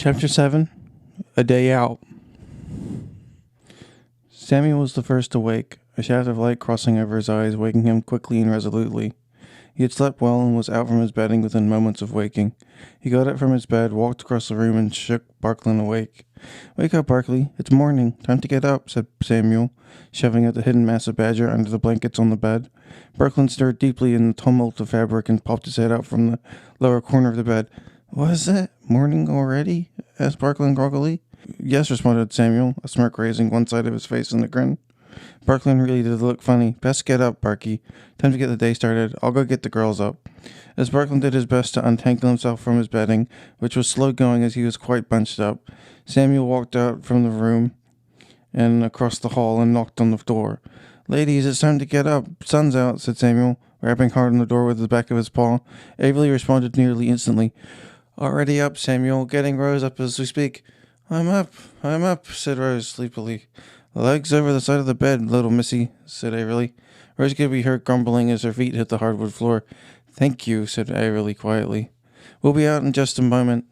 Chapter 7 A Day Out. Samuel was the first to wake, a shaft of light crossing over his eyes, waking him quickly and resolutely. He had slept well and was out from his bedding within moments of waking. He got up from his bed, walked across the room, and shook Barkley awake. "Wake up, Barkley. It's morning. Time to get up," said Samuel, shoving out the hidden mass of badger under the blankets on the bed. Barkley stirred deeply in the tumult of fabric and popped his head out from the lower corner of the bed. "What is it? Morning already?" asked Barkley groggily. "Yes," responded Samuel, a smirk raising one side of his face in a grin. Barkley really did look funny. "Best get up, Barky. Time to get the day started. I'll go get the girls up." As Barkley did his best to untangle himself from his bedding, which was slow going as he was quite bunched up, Samuel walked out from the room and across the hall and knocked on the door. "Ladies, it's time to get up. Sun's out," said Samuel, rapping hard on the door with the back of his paw. Averly responded nearly instantly. "Already up, Samuel. Getting Rose up as we speak." I'm up," said Rose sleepily. "Legs over the side of the bed, little missy," said Averly. Rose could be heard grumbling as her feet hit the hardwood floor. "Thank you," said Averly quietly. "We'll be out in just a moment."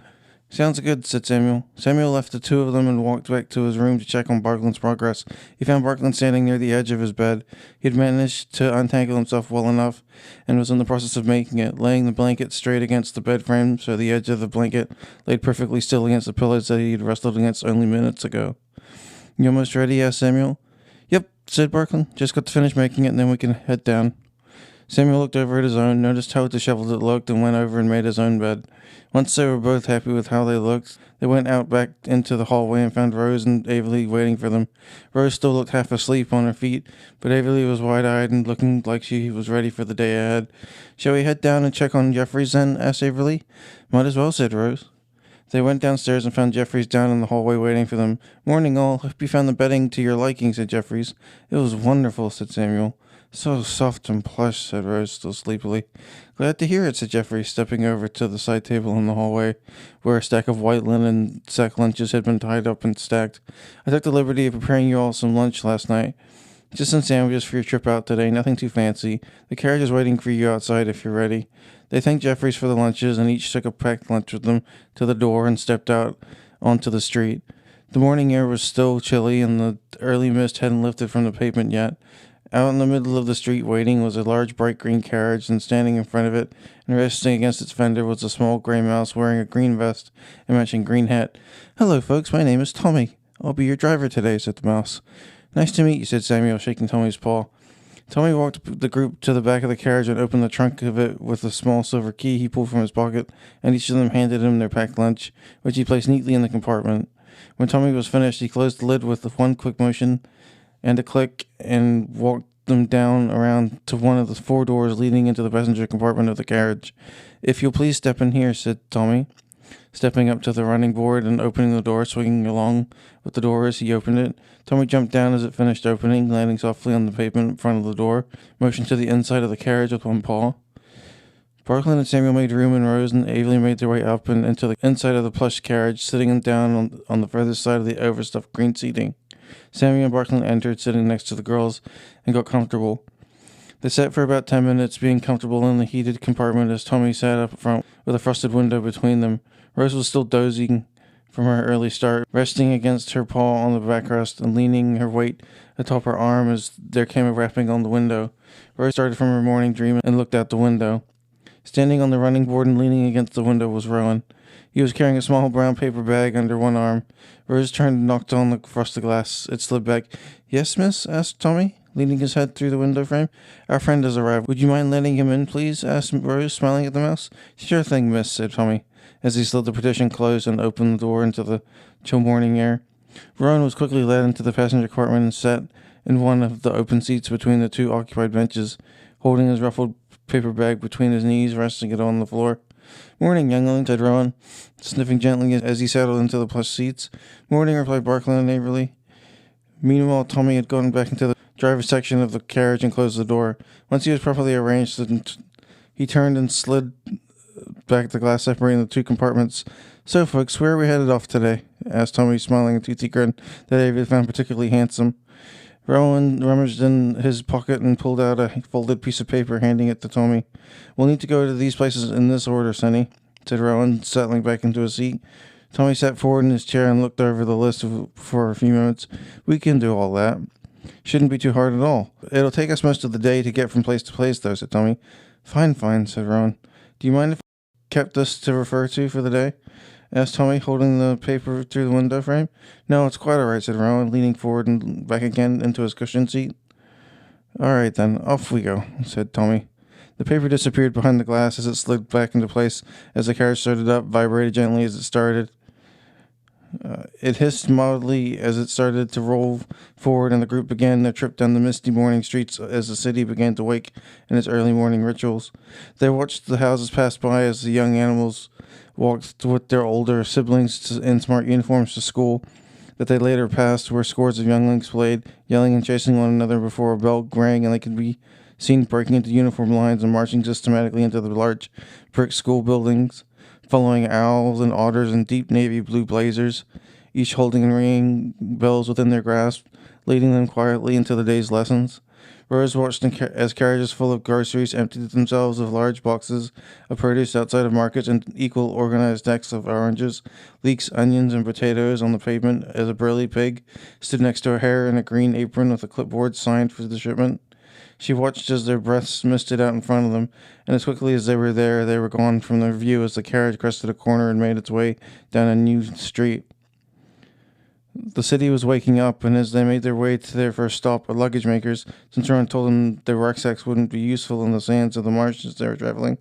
"Sounds good," said Samuel. Samuel left the two of them and walked back to his room to check on Barklin's progress. He found Barklin standing near the edge of his bed. He had managed to untangle himself well enough and was in the process of making it, laying the blanket straight against the bed frame so the edge of the blanket laid perfectly still against the pillows that he had wrestled against only minutes ago. "You almost ready?" asked Samuel. "Yep," said Barklin. "Just got to finish making it and then we can head down." Samuel looked over at his own, noticed how disheveled it looked, and went over and made his own bed. Once they were both happy with how they looked, they went out back into the hallway and found Rose and Averly waiting for them. Rose still looked half asleep on her feet, but Averly was wide-eyed and looking like she was ready for the day ahead. "Shall we head down and check on Jeffries then?" asked Averly. "Might as well," said Rose. They went downstairs and found Jeffries down in the hallway waiting for them. "Morning, all. Hope you found the bedding to your liking," said Jeffries. "It was wonderful," said Samuel. "So soft and plush," said Rose, still sleepily. "Glad to hear it," said Jeffries, stepping over to the side table in the hallway, where a stack of white linen sack lunches had been tied up and stacked. "I took the liberty of preparing you all some lunch last night. Just some sandwiches for your trip out today, nothing too fancy. The carriage is waiting for you outside if you're ready." They thanked Jeffries for the lunches, and each took a packed lunch with them to the door and stepped out onto the street. The morning air was still chilly, and the early mist hadn't lifted from the pavement yet. Out in the middle of the street waiting was a large bright green carriage, and standing in front of it and resting against its fender was a small gray mouse wearing a green vest and matching green hat. "Hello, folks. My name is Tommy. I'll be your driver today," said the mouse. "Nice to meet you," said Samuel, shaking Tommy's paw. Tommy walked the group to the back of the carriage and opened the trunk of it with a small silver key he pulled from his pocket, and each of them handed him their packed lunch, which he placed neatly in the compartment. When Tommy was finished, he closed the lid with one quick motion and a click and walked them down around to one of the 4 doors leading into the passenger compartment of the carriage. "If you'll please step in here," said Tommy, stepping up to the running board and opening the door, swinging along with the door as he opened it. Tommy jumped down as it finished opening, landing softly on the pavement in front of the door, motioned to the inside of the carriage with one paw. Barkley and Samuel made room, and Rose and Averly made their way up and into the inside of the plush carriage, sitting down on the furthest side of the overstuffed green seating. Samuel and Barkley entered, sitting next to the girls, and got comfortable. They sat for about 10 minutes, being comfortable in the heated compartment as Tommy sat up front with a frosted window between them. Rose was still dozing from her early start, resting against her paw on the backrest and leaning her weight atop her arm as there came a rapping on the window. Rose started from her morning dream and looked out the window. Standing on the running board and leaning against the window was Rowan. He was carrying a small brown paper bag under one arm. Rose turned and knocked on the frosted glass. It slid back. "Yes, miss?" asked Tommy, leaning his head through the window frame. "Our friend has arrived. Would you mind letting him in, please?" asked Rose, smiling at the mouse. "Sure thing, miss," said Tommy, as he slid the partition closed and opened the door into the chill morning air. Rowan was quickly led into the passenger compartment and sat in one of the open seats between the 2 occupied benches, holding his ruffled paper bag between his knees, resting it on the floor. "Morning, youngling," said Rowan, sniffing gently as he settled into the plush seats. "Morning," replied Barkley and Averly. Meanwhile, Tommy had gone back into the driver's section of the carriage and closed the door. Once he was properly arranged, he turned and slid back the glass separating the 2 compartments. "So, folks, where are we headed off today?" asked Tommy, smiling a toothy grin that Averly found particularly handsome. Rowan rummaged in his pocket and pulled out a folded piece of paper, handing it to Tommy. "We'll need to go to these places in this order, Sonny," said Rowan, settling back into his seat. Tommy sat forward in his chair and looked over the list for a few moments. We can do all that. Shouldn't be too hard at all. It'll take us most of the day to get from place to place, though, said Tommy. Fine, said Rowan. Do you mind if I kept this to refer to for the day? Asked Tommy, holding the paper through the window frame. No, it's quite all right, said Rowan, leaning forward and back again into his cushioned seat. All right, then, off we go, said Tommy. The paper disappeared behind the glass as it slid back into place as the carriage started up, vibrated gently as it started. It hissed mildly as it started to roll forward, and the group began their trip down the misty morning streets as the city began to wake in its early morning rituals. They watched the houses pass by as the young animals walked with their older siblings in smart uniforms to school that they later passed, where scores of younglings played, yelling and chasing one another before a bell rang and they could be seen breaking into uniform lines and marching systematically into the large brick school buildings, following owls and otters in deep navy blue blazers, each holding and ringing bells within their grasp, leading them quietly into the day's lessons. Rose watched as carriages full of groceries emptied themselves of large boxes of produce outside of markets and equal organized decks of oranges, leeks, onions, and potatoes on the pavement as a burly pig stood next to a hare in a green apron with a clipboard signed for the shipment. She watched as their breaths misted out in front of them, and as quickly as they were there, they were gone from their view as the carriage crested a corner and made its way down a new street. The city was waking up, and as they made their way to their first stop at luggage makers, since Ron told them their rucksacks wouldn't be useful in the sands of the marshes they were traveling,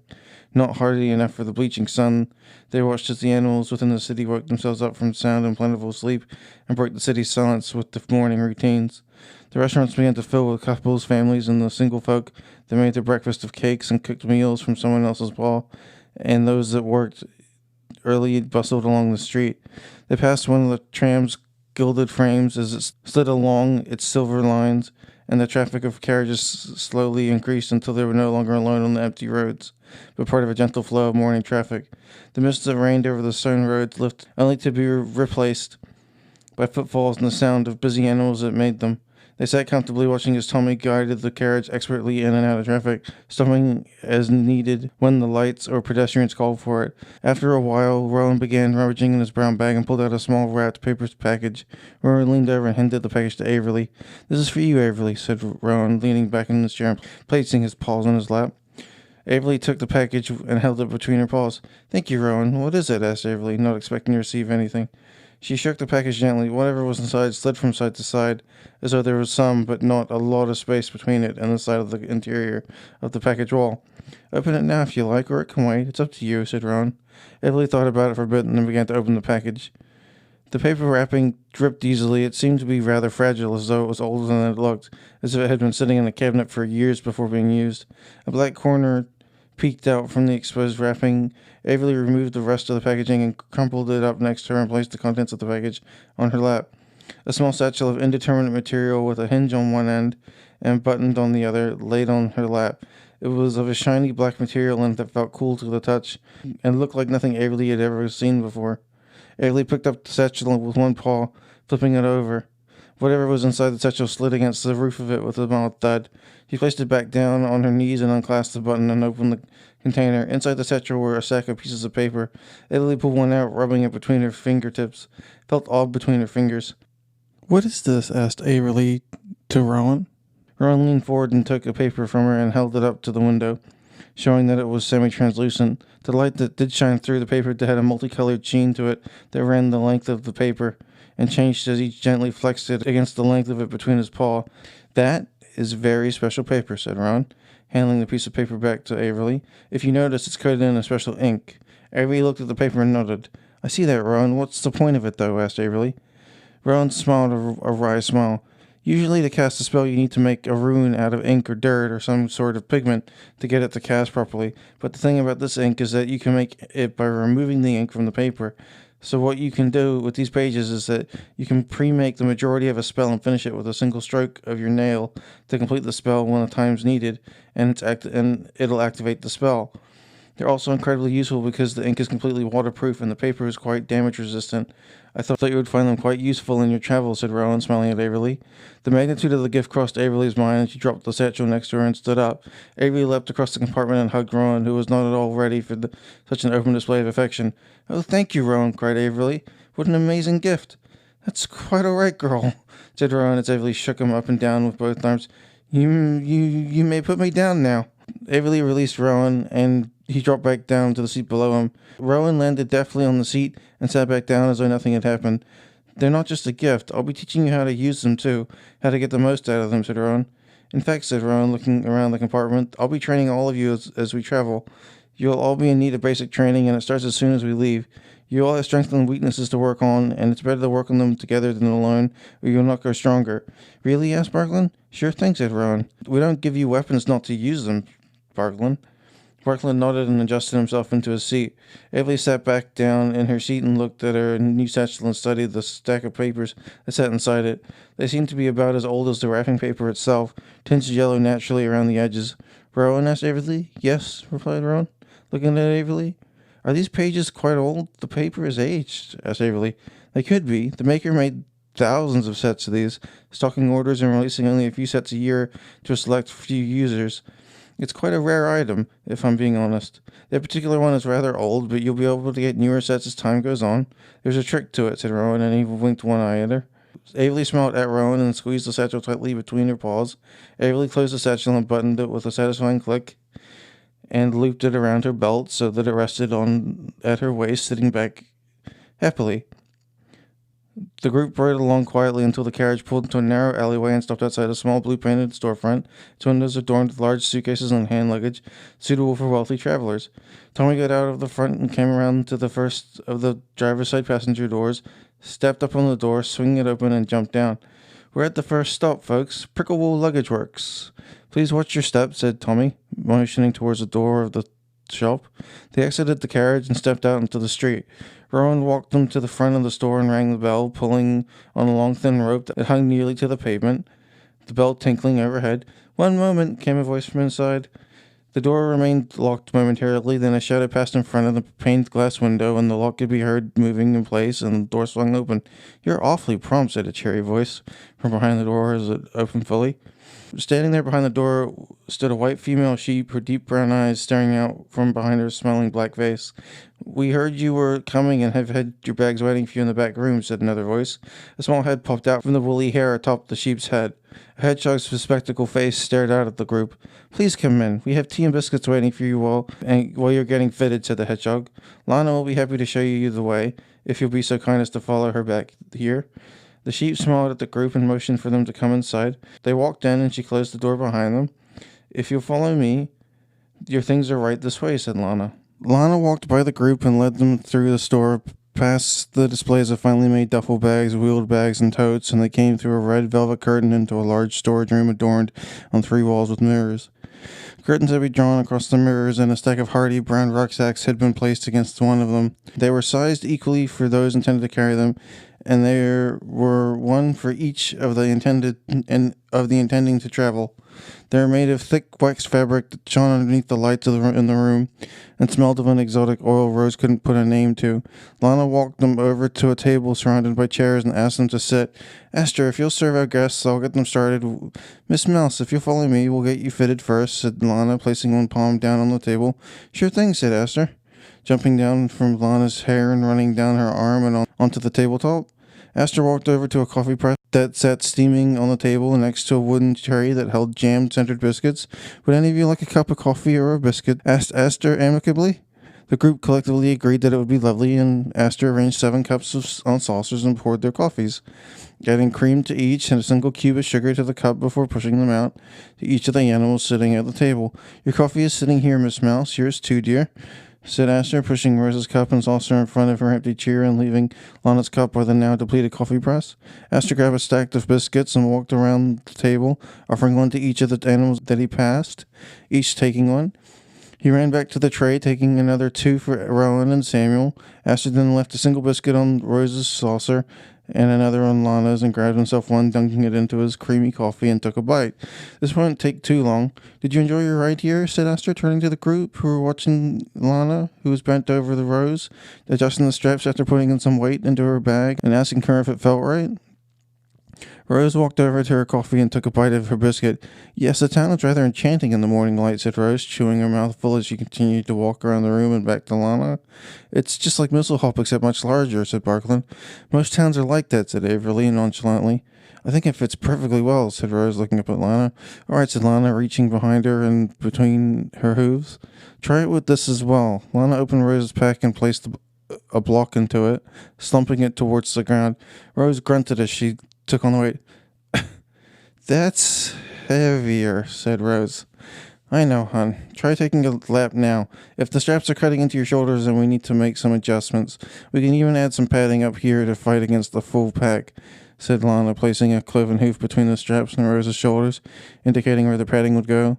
not hardy enough for the bleaching sun, they watched as the animals within the city woke themselves up from sound and plentiful sleep and broke the city's silence with the morning routines. The restaurants began to fill with couples, families, and the single folk that made their breakfast of cakes and cooked meals from someone else's paw, and those that worked early bustled along the street. They passed one of the tram's gilded frames as it slid along its silver lines, and the traffic of carriages slowly increased until they were no longer alone on the empty roads, but part of a gentle flow of morning traffic. The mist that rained over the stone roads lifted only to be replaced by footfalls and the sound of busy animals that made them. They sat comfortably watching as Tommy guided the carriage expertly in and out of traffic, stopping as needed when the lights or pedestrians called for it. After a while, Rowan began rummaging in his brown bag and pulled out a small wrapped paper package. Rowan leaned over and handed the package to Averly. "This is for you, Averly," said Rowan, leaning back in his chair and placing his paws on his lap. Averly took the package and held it between her paws. "Thank you, Rowan. What is it?" asked Averly, not expecting to receive anything. She shook the package gently. Whatever was inside slid from side to side, as though there was some, but not a lot of space between it and the side of the interior of the package wall. "Open it now if you like, or it can wait. It's up to you," said Rowan. Averly thought about it for a bit and then began to open the package. The paper wrapping dripped easily. It seemed to be rather fragile, as though it was older than it looked, as if it had been sitting in a cabinet for years before being used. A black corner peeked out from the exposed wrapping. Averly removed the rest of the packaging and crumpled it up next to her and placed the contents of the package on her lap. A small satchel of indeterminate material with a hinge on one end and buttoned on the other laid on her lap. It was of a shiny black material and that felt cool to the touch and looked like nothing Averly had ever seen before. Averly picked up the satchel with one paw, flipping it over. Whatever was inside the satchel slid against the roof of it with a mild thud. She placed it back down on her knees and unclasped the button and opened the container. Inside the satchel were a sack of pieces of paper. Averly pulled one out, rubbing it between her fingertips. Felt odd between her fingers. "What is this?" asked Averly to Rowan. Rowan leaned forward and took a paper from her and held it up to the window, showing that it was semi-translucent. The light that did shine through the paper had a multicolored sheen to it that ran the length of the paper and changed as he gently flexed it against the length of it between his paw. "That is very special paper," said Rowan, handing the piece of paper back to Averly. "If you notice, it's coated in a special ink." Averly looked at the paper and nodded. "I see that, Rowan. What's the point of it, though?" asked Averly. Rowan smiled a wry smile. "Usually to cast a spell you need to make a rune out of ink or dirt or some sort of pigment to get it to cast properly. But the thing about this ink is that you can make it by removing the ink from the paper. So what you can do with these pages is that you can pre-make the majority of a spell and finish it with a single stroke of your nail to complete the spell when the time's needed, and it'll activate the spell. They're also incredibly useful because the ink is completely waterproof and the paper is quite damage resistant. I thought you would find them quite useful in your travels, said Rowan, smiling at Avery. The magnitude of the gift crossed Avery's mind, and she dropped the satchel next to her and stood up. Avery leapt across the compartment and hugged Rowan, who was not at all ready for such an open display of affection. Oh, thank you, Rowan, cried Avery. What an amazing gift. That's quite all right, girl, said Rowan as Avery shook him up and down with both arms. You may put me down now. Avery released Rowan, and he dropped back down to the seat below him. Rowan landed deftly on the seat and sat back down as though nothing had happened. They're not just a gift. I'll be teaching you how to use them, too. How to get the most out of them, said Rowan. In fact, said Rowan, looking around the compartment, I'll be training all of you as we travel. You'll all be in need of basic training, and it starts as soon as we leave. You all have strengths and weaknesses to work on, and it's better to work on them together than alone, or you'll not grow stronger. Really? Asked Barklin. Sure thing, said Rowan. We don't give you weapons not to use them, Barklin. Barklin nodded and adjusted himself into his seat. Avery sat back down in her seat and looked at her new satchel and studied the stack of papers that sat inside it. They seemed to be about as old as the wrapping paper itself, tinged yellow naturally around the edges. Rowan asked Avery. Yes, replied Rowan, looking at Avery. Are these pages quite old? The paper is aged, asked Avery. They could be. The maker made thousands of sets of these, stocking orders and releasing only a few sets a year to a select few users. It's quite a rare item, if I'm being honest. That particular one is rather old, but you'll be able to get newer sets as time goes on. There's a trick to it, said Rowan, and he winked one eye at her. Avery smiled at Rowan and squeezed the satchel tightly between her paws. Avery closed the satchel and buttoned it with a satisfying click and looped it around her belt so that it rested on at her waist, sitting back happily. The group rode along quietly until the carriage pulled into a narrow alleyway and stopped outside a small blue-painted storefront, its windows adorned with large suitcases and hand luggage, suitable for wealthy travelers. Tommy got out of the front and came around to the first of the driver's side passenger doors, stepped up on the door, swinging it open, and jumped down. We're at the first stop, folks. Pricklewool Luggage Works. Please watch your step, said Tommy, motioning towards the door of the shop. They exited the carriage and stepped out into the street. Rowan walked them to the front of the store and rang the bell, pulling on a long thin rope that hung nearly to the pavement, the bell tinkling overhead. One moment, came a voice from inside. The door remained locked momentarily, then a shadow passed in front of the paned glass window, and the lock could be heard moving in place, and the door swung open. You're awfully prompt, said a cheery voice from behind the door as it opened fully. Standing there behind the door stood a white female sheep, her deep brown eyes staring out from behind her smiling black face. We heard you were coming and have had your bags waiting for you in the back room, said another voice. A small head popped out from the woolly hair atop the sheep's head. A hedgehog's bespectacled face stared out at the group. Please come in. We have tea and biscuits waiting for you while you're getting fitted, said the hedgehog. Lana will be happy to show you the way, if you'll be so kind as to follow her back here. The sheep smiled at the group and motioned for them to come inside. They walked in, and she closed the door behind them. If you'll follow me, your things are right this way, said Lana. Lana walked by the group and led them through the store, past the displays of finely made duffel bags, wheeled bags, and totes, and they came through a red velvet curtain into a large storage room adorned on 3 walls with mirrors. Curtains had been drawn across the mirrors, and a stack of hardy brown rucksacks had been placed against one of them. They were sized equally for those intended to carry them, and there were one for each of the intending to travel. They were made of thick waxed fabric that shone underneath the lights in the room, and smelled of an exotic oil Rose couldn't put a name to. Lana walked them over to a table surrounded by chairs and asked them to sit. Esther, if you'll serve our guests, I'll get them started. Miss Mouse, if you'll follow me, we'll get you fitted first, said Lana, placing one palm down on the table. Sure thing, said Esther, jumping down from Lana's hair and running down her arm and onto the tabletop. Esther walked over to a coffee press that sat steaming on the table next to a wooden tray that held jam-centered biscuits. Would any of you like a cup of coffee or a biscuit? Asked Esther amicably. The group collectively agreed that it would be lovely, and Esther arranged 7 cups on saucers and poured their coffees, adding cream to each and a single cube of sugar to the cup before pushing them out to each of the animals sitting at the table. Your coffee is sitting here, Miss Mouse. Yours too, dear, said Esther, pushing Rose's cup and saucer in front of her empty chair and leaving Lana's cup by the now depleted coffee press. Esther grabbed a stack of biscuits and walked around the table, offering one to each of the animals that he passed, each taking one. He ran back to the tray, taking another 2 for Rowan and Samuel. Esther then left a single biscuit on Rose's saucer and another on Lana's and grabbed himself one, dunking it into his creamy coffee and took a bite. This won't take too long. Did you enjoy your ride here? Said Aster, turning to the group who were watching Lana, who was bent over the Rose, adjusting the straps after putting in some weight into her bag and asking her if it felt right. Rose walked over to her coffee and took a bite of her biscuit. Yes, the town is rather enchanting in the morning light, said Rose, chewing her mouth full as she continued to walk around the room and back to Lana. It's just like Mistlehop, except much larger, said Barkland. Most towns are like that, said Averly nonchalantly. I think it fits perfectly well, said Rose, looking up at Lana. All right, said Lana, reaching behind her and between her hooves. Try it with this as well. Lana opened Rose's pack and placed a block into it, slumping it towards the ground. Rose grunted as she took on the weight. That's heavier, said Rose. I know, hon. Try taking a lap now. If the straps are cutting into your shoulders, then we need to make some adjustments. We can even add some padding up here to fight against the full pack, said Lana, placing a cloven hoof between the straps and Rose's shoulders, indicating where the padding would go.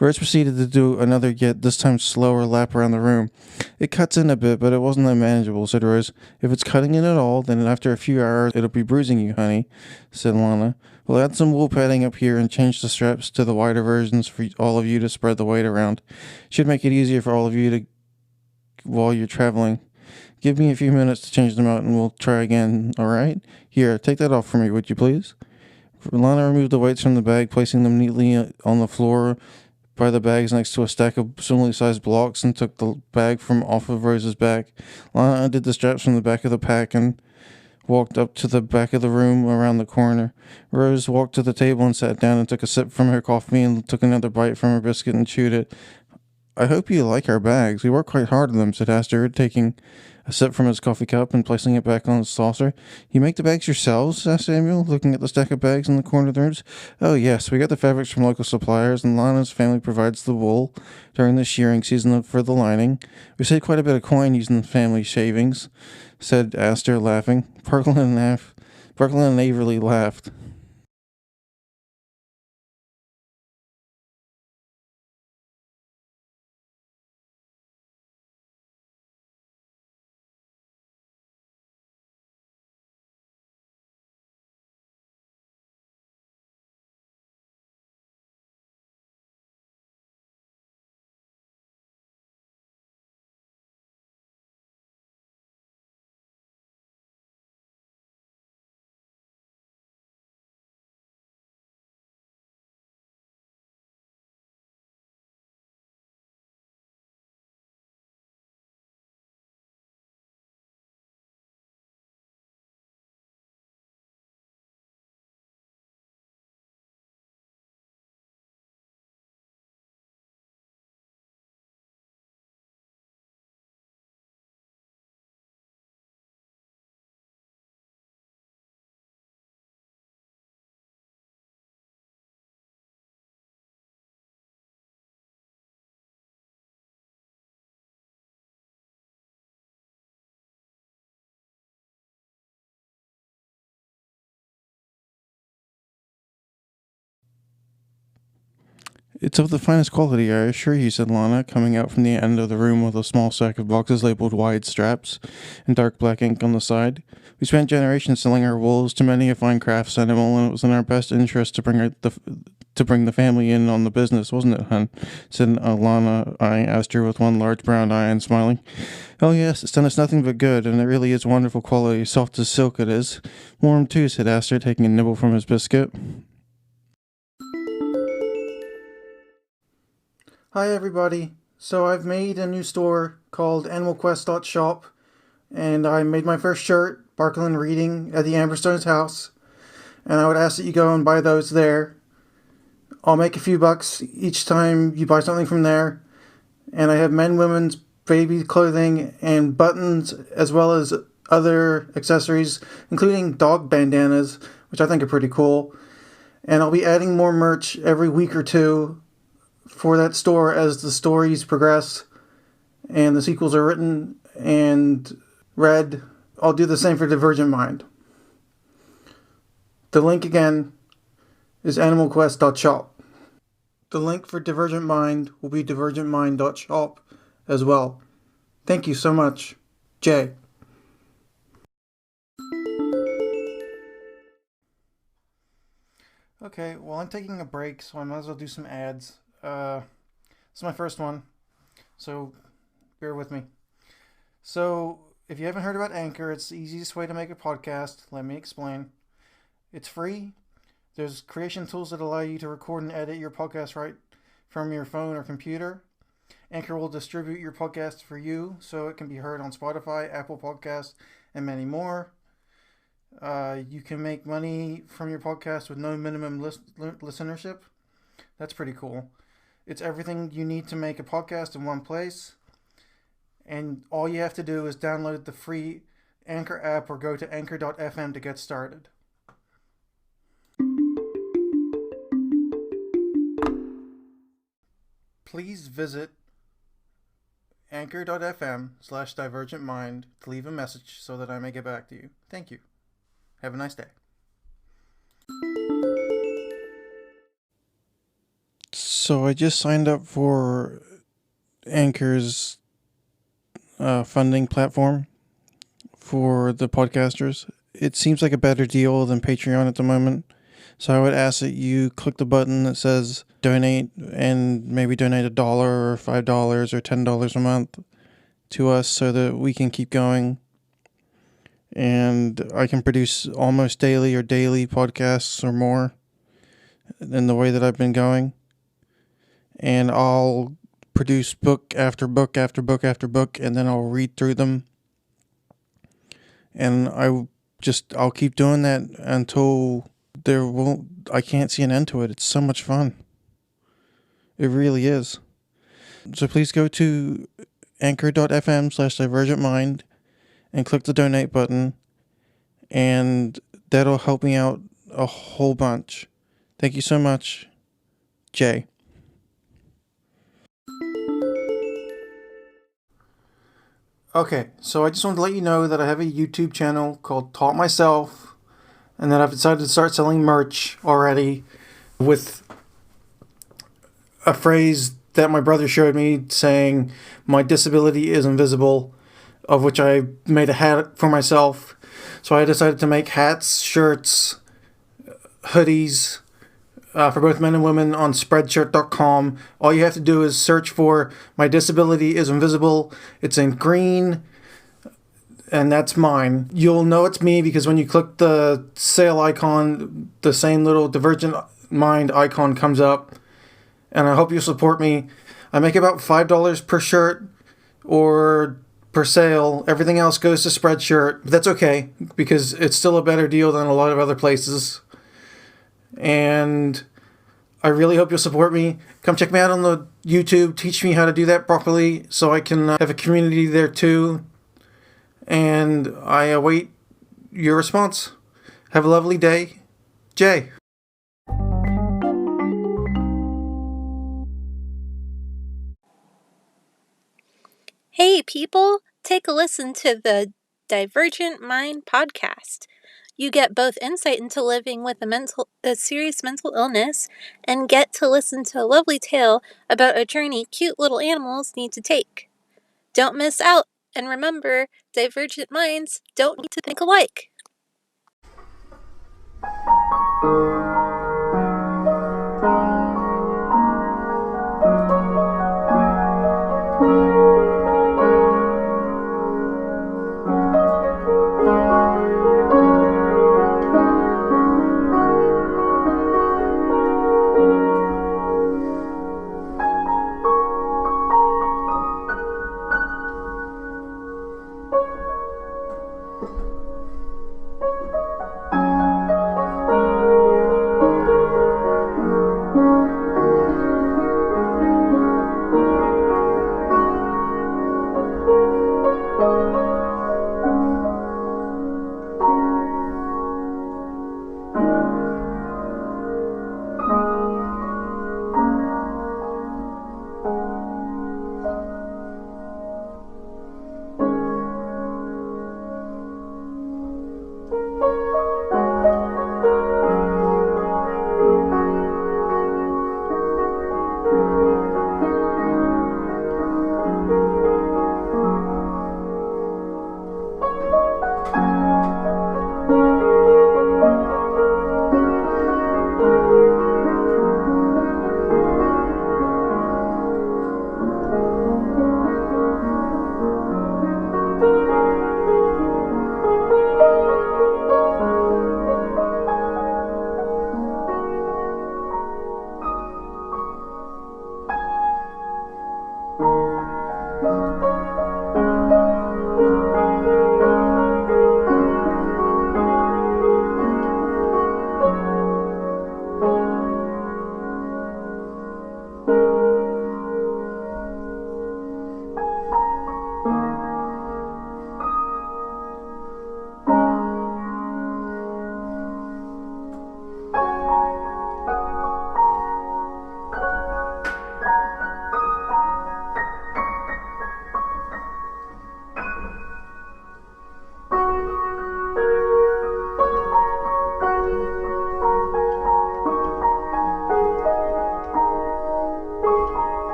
Rose proceeded to do another, yet this time slower, lap around the room. It cuts in a bit, but it wasn't unmanageable, said Rose. If it's cutting in at all, then after a few hours it'll be bruising you, honey, said Lana. We'll add some wool padding up here and change the straps to the wider versions for all of you to spread the weight around. Should make it easier for all of you to while you're traveling. Give me a few minutes to change them out and we'll try again, all right? Here, take that off for me, would you please? Lana removed the weights from the bag, placing them neatly on the floor by the bags next to a stack of similarly sized blocks, and took the bag from off of Rose's back. Lana undid the straps from the back of the pack and walked up to the back of the room around the corner. Rose walked to the table and sat down and took a sip from her coffee and took another bite from her biscuit and chewed it. I hope you like our bags. We work quite hard on them, said Aster, taking a sip from his coffee cup and placing it back on his saucer. You make the bags yourselves? Asked Samuel, looking at the stack of bags in the corner of the rooms. Oh, yes, we get the fabrics from local suppliers, and Lana's family provides the wool during the shearing season for the lining. We saved quite a bit of coin using the family shavings, said Aster, laughing. Parkland and Averly laughed. It's of the finest quality, I assure you, said Lana, coming out from the end of the room with a small stack of boxes labeled wide straps and dark black ink on the side. We spent generations selling our wools to many a fine crafts animal, and it was in our best interest to bring the family in on the business, wasn't it, hun? Said Lana, eyeing Aster with one large brown eye and smiling. Oh yes, it's done us nothing but good, and it really is wonderful quality, soft as silk it is. Warm too, said Aster, taking a nibble from his biscuit. Hi everybody. So I've made a new store called AnimalQuest.shop, and I made my first shirt, Barkland Reading, at the Amberstones house, and I would ask that you go and buy those there. I'll make a few bucks each time you buy something from there, and I have men, women's, baby clothing, and buttons, as well as other accessories, including dog bandanas, which I think are pretty cool, and I'll be adding more merch every week or two for that store as the stories progress and the sequels are written and read. I'll do the same for Divergent Mind. The link again is AnimalQuest.shop. The link for Divergent Mind will be divergentmind.shop as well. Thank you so much. Jay. Okay, well, I'm taking a break, so I might as well do some ads. This is my first one, so bear with me. So, if you haven't heard about Anchor, it's the easiest way to make a podcast. Let me explain. It's free. There's creation tools that allow you to record and edit your podcast right from your phone or computer. Anchor will distribute your podcast for you so it can be heard on Spotify, Apple Podcasts, and many more. You can make money from your podcast with no minimum listenership. That's pretty cool. It's everything you need to make a podcast in one place. And all you have to do is download the free Anchor app or go to anchor.fm to get started. Please visit anchor.fm/divergentmind to leave a message so that I may get back to you. Thank you. Have a nice day. So I just signed up for Anchor's funding platform for the podcasters. It seems like a better deal than Patreon at the moment. So I would ask that you click the button that says donate and maybe donate $1 or $5 or $10 a month to us so that we can keep going. And I can produce almost daily or daily podcasts or more in the way that I've been going. And I'll produce book after book after book after book, and then I'll read through them. And I'll keep doing that until I can't see an end to it. It's so much fun. It really is. So please go to anchor.fm/divergentmind and click the donate button, and that'll help me out a whole bunch. Thank you so much, Jay. Okay, so I just wanted to let you know that I have a YouTube channel called Taught Myself, and that I've decided to start selling merch already with a phrase that my brother showed me saying, "My disability is invisible," of which I made a hat for myself. So I decided to make hats, shirts, hoodies, for both men and women on Spreadshirt.com. All you have to do is search for "My disability is invisible." It's in green, and that's mine. You'll know it's me because when you click the sale icon, the same little Divergent Mind icon comes up. And I hope you'll support me. I make about $5 per shirt or per sale. Everything else goes to Spreadshirt. But that's okay because it's still a better deal than a lot of other places. And I really hope you'll support me. Come check me out on the YouTube. Teach me how to do that properly so I can have a community there too. And I await your response. Have a lovely day. Jay. Hey people, take a listen to the Divergent Mind podcast. You get both insight into living with a serious mental illness and get to listen to a lovely tale about a journey cute little animals need to take. Don't miss out, and remember, divergent minds don't need to think alike.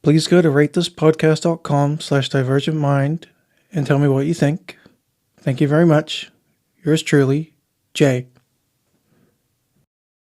Please go to ratethispodcast.com/divergentmind and tell me what you think. Thank you very much. Yours truly, Jay.